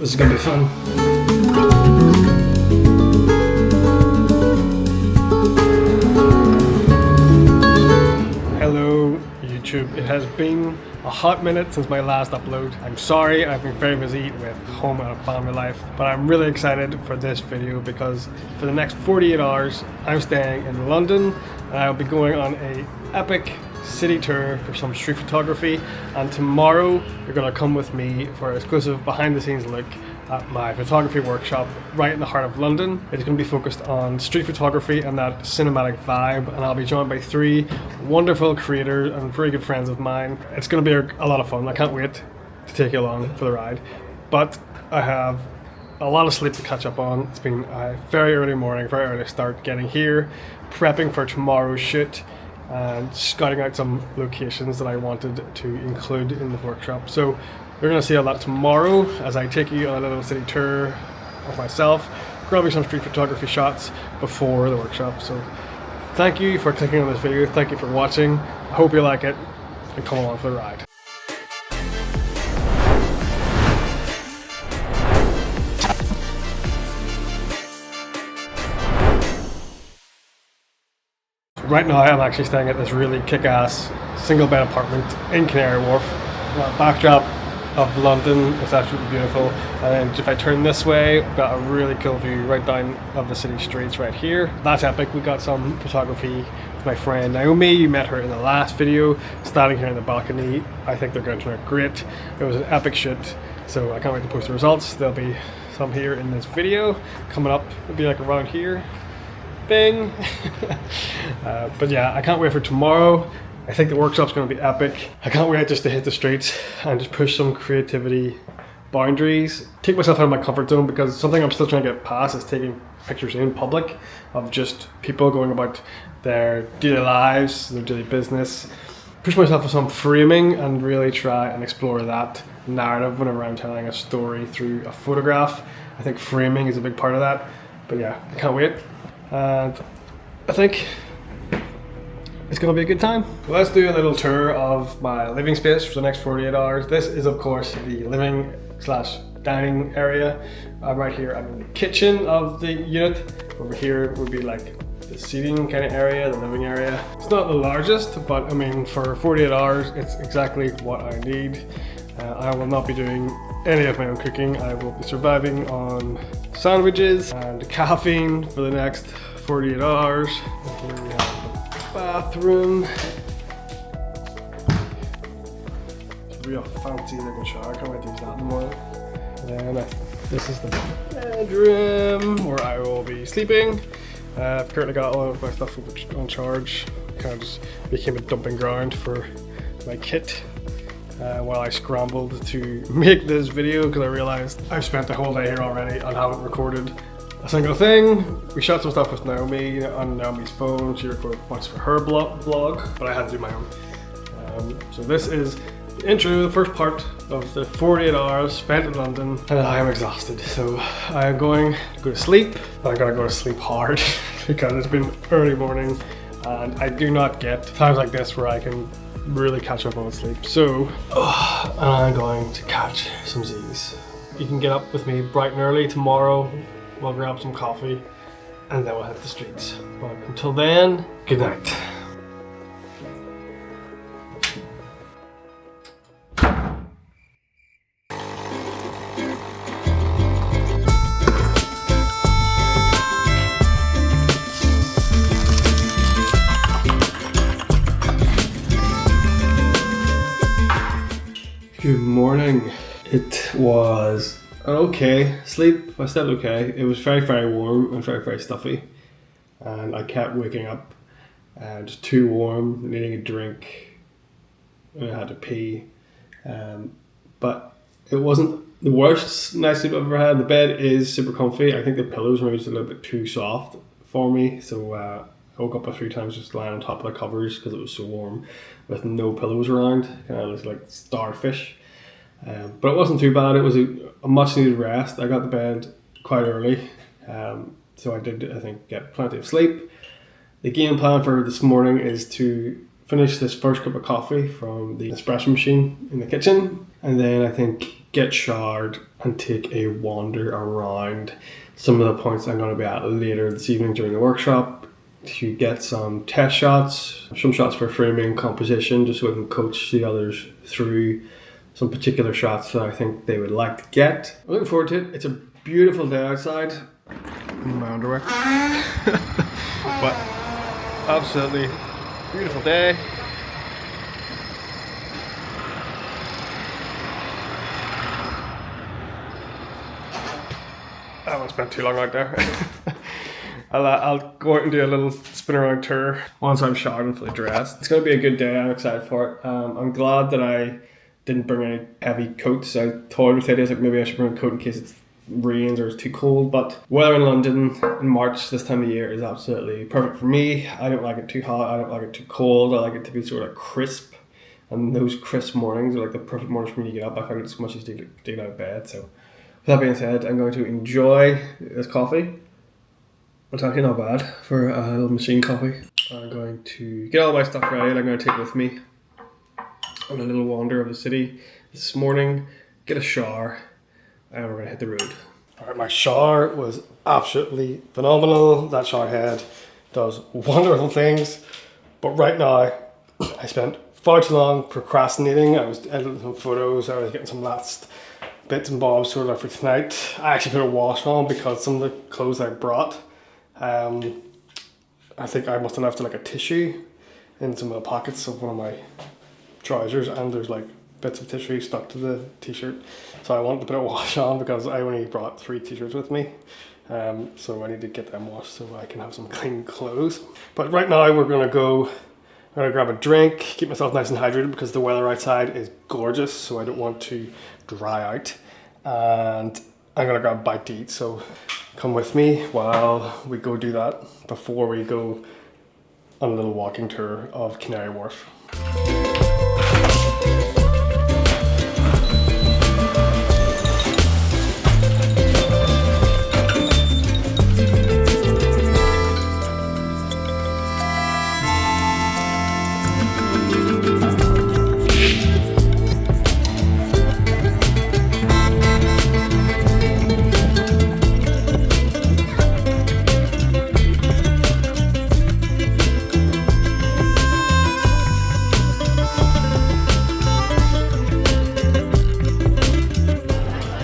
This is gonna be fun. Hello YouTube, it has been a hot minute since my last upload. I'm sorry, I've been very busy with home and family life, but I'm really excited for this video because for the next 48 hours I'm staying in London and I'll be going on a epic city tour for some street photography, and tomorrow you're going to come with me for an exclusive behind the scenes look at my photography workshop right in the heart of London. It's going to be focused on street photography and that cinematic vibe, and I'll be joined by 3 wonderful creators and very good friends of mine. It's going to be a lot of fun. I can't wait to take you along for the ride, but I have a lot of sleep to catch up on. It's been a very early morning, very early start getting here, prepping for tomorrow's shoot and scouting out some locations that I wanted to include in the workshop. So we're going to see all that tomorrow as I take you on a little city tour of myself, grabbing some street photography shots before the workshop. So thank you for clicking on this video, thank you for watching, I hope you like it, and come along for the ride. Right now I'm actually staying at this really kick-ass single bed apartment in Canary Wharf. Backdrop of London, it's absolutely beautiful. And then if I turn this way, I've got a really cool view right down of the city streets right here. That's epic. We got some photography with my friend Naomi. You met her in the last video, standing here in the balcony. I think they're going to turn out great. It was an epic shoot, so I can't wait to post the results. There'll be some here in this video. Coming up, it'll be like around here. Bing! But yeah, I can't wait for tomorrow. I think the workshop's going to be epic. I can't wait just to hit the streets and just push some creativity boundaries. Take myself out of my comfort zone, because something I'm still trying to get past is taking pictures in public of just people going about their daily lives, their daily business. Push myself with some framing and really try and explore that narrative whenever I'm telling a story through a photograph. I think framing is a big part of that. But yeah, I can't wait. And I think it's going to be a good time. Let's do a little tour of my living space for the next 48 hours. This is of course the living / dining area. Right here I'm in the kitchen of the unit. Over here would be like the seating kind of area, the living area. It's not the largest, but I mean for 48 hours it's exactly what I need. I will not be doing any of my own cooking. I will be surviving on sandwiches and caffeine for the next 48 hours. And here we have the bathroom. It's a real fancy looking shower. I can't wait to use that in the morning. And then this is the bedroom where I will be sleeping. I've currently got all of my stuff on charge. Kind of just became a dumping ground for my kit. While I scrambled to make this video, because I realized I've spent the whole day here already and haven't recorded a single thing. We shot some stuff with Naomi on Naomi's phone. She recorded much for her blog, but I had to do my own. So this is the intro, the first part of the 48 hours spent in London, and I am exhausted. So I am going to go to sleep. I'm gonna go to sleep hard because it's been early morning and I do not get times like this where I can really catch up on sleep. So I'm going to catch some Z's. You can get up with me bright and early tomorrow. We'll grab some coffee and then we'll hit the streets. But until then, good night. Good morning. It was an okay sleep. I slept okay. It was very, very warm and very, very stuffy. And I kept waking up just too warm, needing a drink. And I had to pee. But it wasn't the worst night sleep I've ever had. The bed is super comfy. I think the pillows were just a little bit too soft for me. So I woke up a few times just lying on top of the covers because it was so warm with no pillows around. Kind of like starfish. But it wasn't too bad. It was a much needed rest. I got to bed quite early. So I did, I think, get plenty of sleep. The game plan for this morning is to finish this first cup of coffee from the espresso machine in the kitchen. And then I think get showered and take a wander around some of the points I'm going to be at later this evening during the workshop to get some test shots, some shots for framing composition, just so I can coach the others through some particular shots that I think they would like to get. I'm looking forward to it. It's a beautiful day outside. In my underwear. But absolutely beautiful day. I haven't spent too long out there. I'll go out and do a little spin around tour once I'm showered and fully dressed. It's going to be a good day. I'm excited for it. I'm glad that I didn't bring any heavy coats. I toyed with it. I was like, maybe I should bring a coat in case it rains or it's too cold. But weather in London in March this time of year is absolutely perfect for me. I don't like it too hot. I don't like it too cold. I like it to be sort of crisp. And those crisp mornings are like the perfect mornings for me to get up. I find it as much as to get out of bed. So with that being said, I'm going to enjoy this coffee. It's actually not bad for a little machine coffee. I'm going to get all my stuff ready and I'm going to take it with me on a little wander of the city this morning, get a shower, and we're going to hit the road. Alright, my shower was absolutely phenomenal. That shower head does wonderful things, but right now I spent far too long procrastinating. I was editing some photos, I was getting some last bits and bobs sorted out for tonight. I actually put a wash on because some of the clothes I brought, I think I must have left like a tissue in some of the pockets of one of my trousers, and there's like bits of tissue stuck to the t-shirt. So I wanted to put a wash on because I only brought 3 t-shirts with me. So I need to get them washed so I can have some clean clothes. But right now we're gonna grab a drink, keep myself nice and hydrated because the weather outside is gorgeous, so I don't want to dry out. And I'm gonna grab a bite to eat, so come with me while we go do that before we go on a little walking tour of Canary Wharf.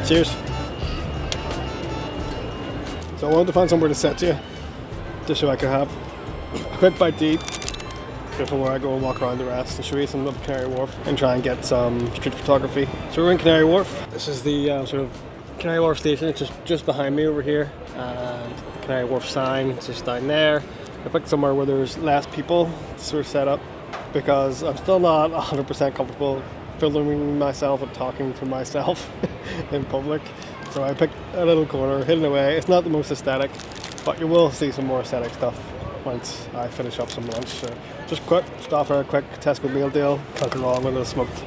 Cheers. So I wanted to find somewhere to sit you, just so I could have a quick bite to eat before I go and walk around the rest and show you some of Canary Wharf and try and get some street photography. So we're in Canary Wharf. This is the sort of Canary Wharf station. It's just behind me over here, and Canary Wharf sign is just down there. I picked somewhere where there's less people to sort of set up because I'm still not 100% comfortable filming myself and talking to myself in public. So I picked a little corner hidden away. It's not the most aesthetic, but you will see some more aesthetic stuff once I finish up some lunch. So just stop for a quick Tesco meal deal. Can't go wrong with a smoked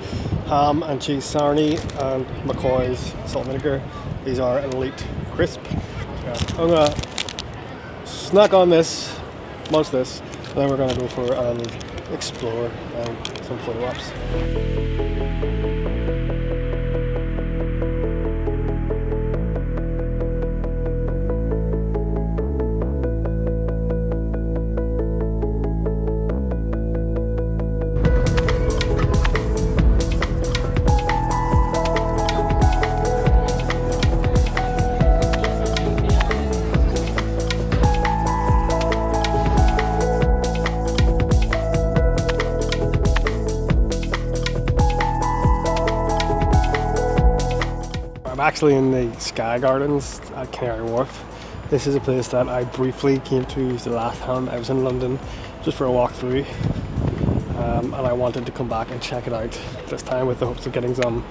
ham and cheese sarnie and McCoy's salt and vinegar. These are an elite crisp. I'm gonna snack on this, munch this, and then we're gonna go for an explore and some photo ops. I'm actually in the Sky Gardens at Canary Wharf. This is a place that I briefly came to the last time I was in London, just for a walk through, and I wanted to come back and check it out this time with the hopes of getting some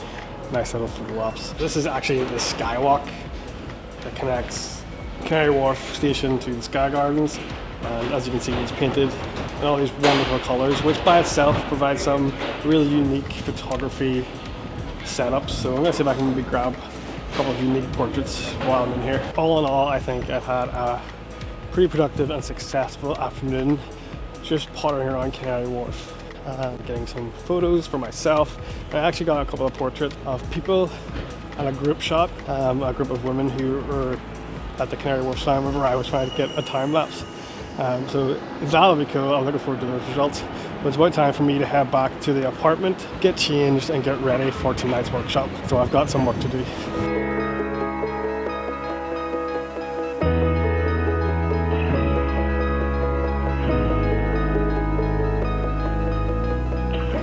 nice little photo ops. This is actually the Skywalk that connects Canary Wharf station to the Sky Gardens, and as you can see it's painted in all these wonderful colours, which by itself provides some really unique photography setups. So I'm going to see if I can maybe grab a couple of unique portraits while I'm in here. All in all, I think I've had a pretty productive and successful afternoon just pottering around Canary Wharf and getting some photos for myself. I actually got a couple of portraits of people and a group shot, a group of women who were at the Canary Wharf Slam River. I was trying to get a time lapse. So that'll be cool. I'm looking forward to those results. But it's about time for me to head back to the apartment, get changed and get ready for tonight's workshop. So I've got some work to do.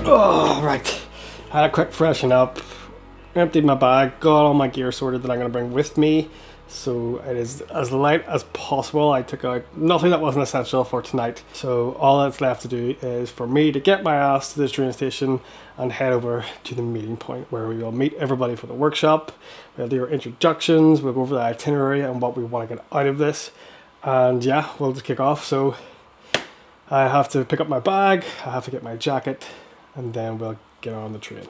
Oh, right. Had a quick freshen up, emptied my bag, got all my gear sorted that I'm going to bring with me. So it is as light as possible. I took out nothing that wasn't essential for tonight. So all that's left to do is for me to get my ass to this train station and head over to the meeting point where we will meet everybody for the workshop. We'll do our introductions, we'll go over the itinerary and what we want to get out of this. And yeah, we'll just kick off. So I have to pick up my bag, I have to get my jacket, and then we'll get on the train.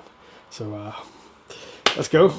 So let's go.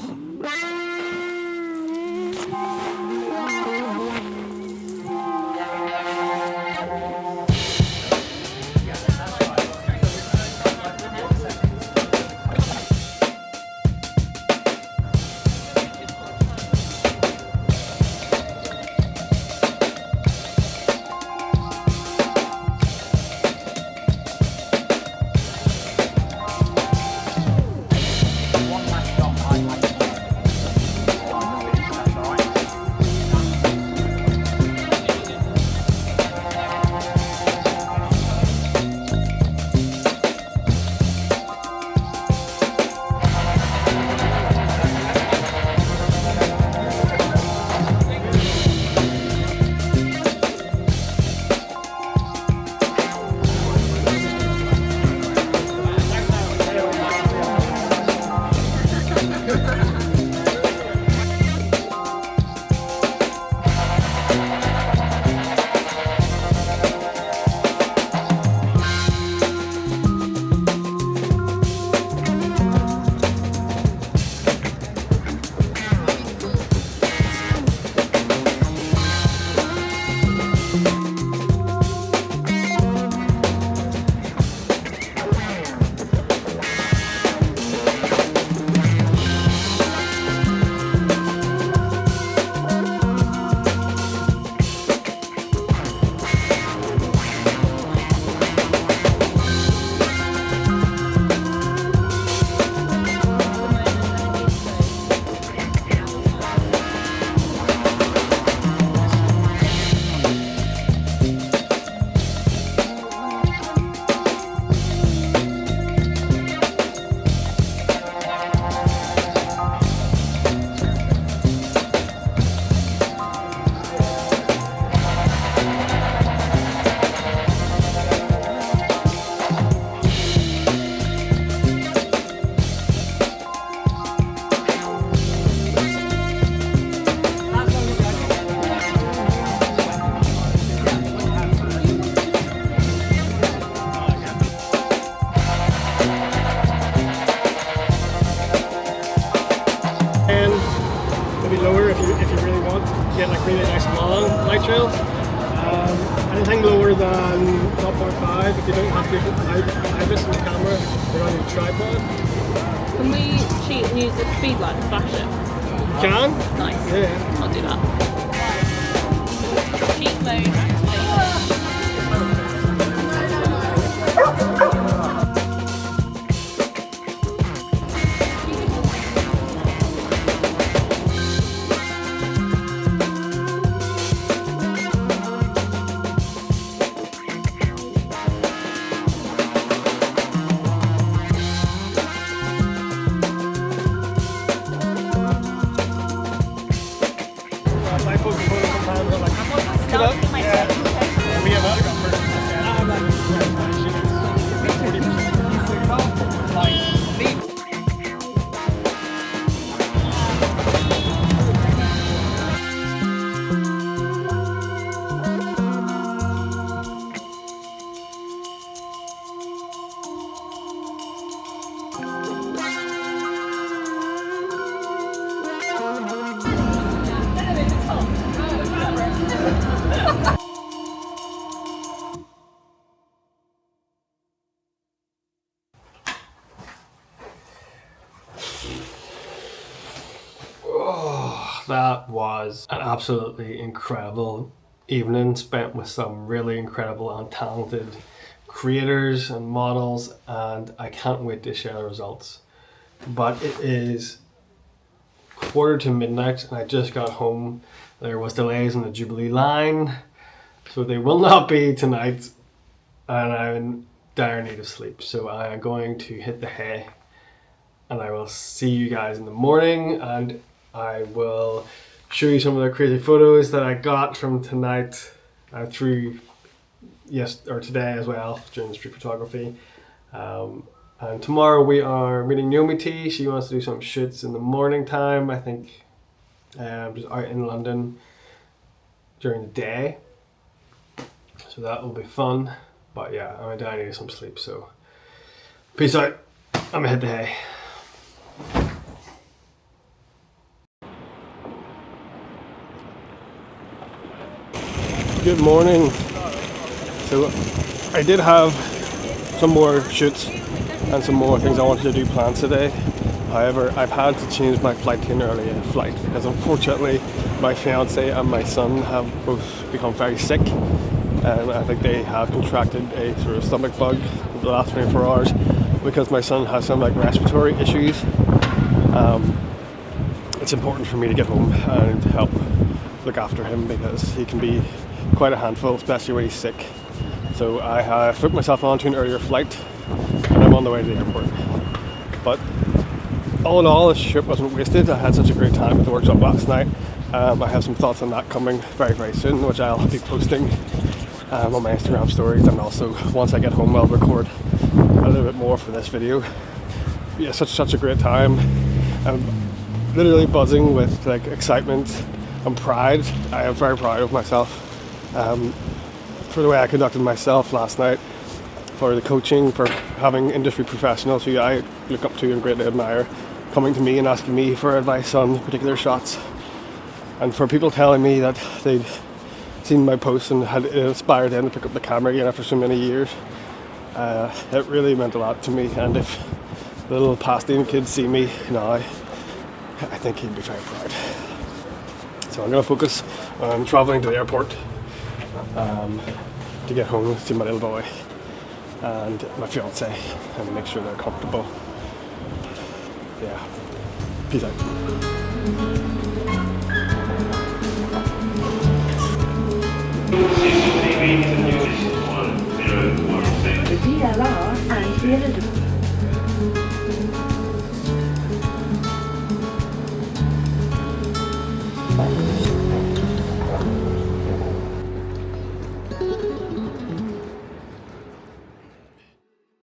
Lower if you really want to get like really nice long light trails. Anything lower than 0.5 if you don't have good IBIS in the camera, you're on your tripod. Can we cheat and use the speed light to flash it? Can? Nice. Yeah. I'll do that. Cheat mode. My focus on sometimes I'm like, Start with my second that was an absolutely incredible evening spent with some really incredible and talented creators and models, and I can't wait to share the results. But it is midnight and I just got home. There was delays on the Jubilee line, so they will not be tonight, and I'm in dire need of sleep. So I am going to hit the hay, and I will see you guys in the morning, and I will show you some of the crazy photos that I got from tonight through today as well during the street photography. And tomorrow we are meeting Naomi T. She wants to do some shoots in the morning time, I think, just out in London during the day. So that will be fun. But yeah, I'm dying to get some sleep, so peace out. I'm gonna hit the hay. Good morning. So I did have some more shoots and some more things I wanted to do planned today. However, I've had to change my flight to an earlier flight because unfortunately my fiance and my son have both become very sick, and I think they have contracted a sort of stomach bug over the last 24 hours because my son has some like respiratory issues. It's important for me to get home and help look after him because he can be quite a handful, especially when he's sick. So I have put myself onto an earlier flight and I'm on the way to the airport. But all in all, this trip wasn't wasted. I had such a great time at the workshop last night. I have some thoughts on that coming very, very soon, which I'll be posting on my Instagram stories, and also once I get home I'll record a little bit more for this video. Yeah, such a great time. I'm literally buzzing with like excitement and pride. I am very proud of myself for the way I conducted myself last night, for the coaching, for having industry professionals who I look up to and greatly admire coming to me and asking me for advice on particular shots, and for people telling me that they'd seen my posts and had inspired them to pick up the camera again after so many years. It really meant a lot to me, and if the little Pasteen kids see me now, I think he'd be very proud. So I'm going to focus on travelling to the airport to get home to my little boy and my fiance and make sure they're comfortable. Yeah, peace out. The DLR and the Elizabeth.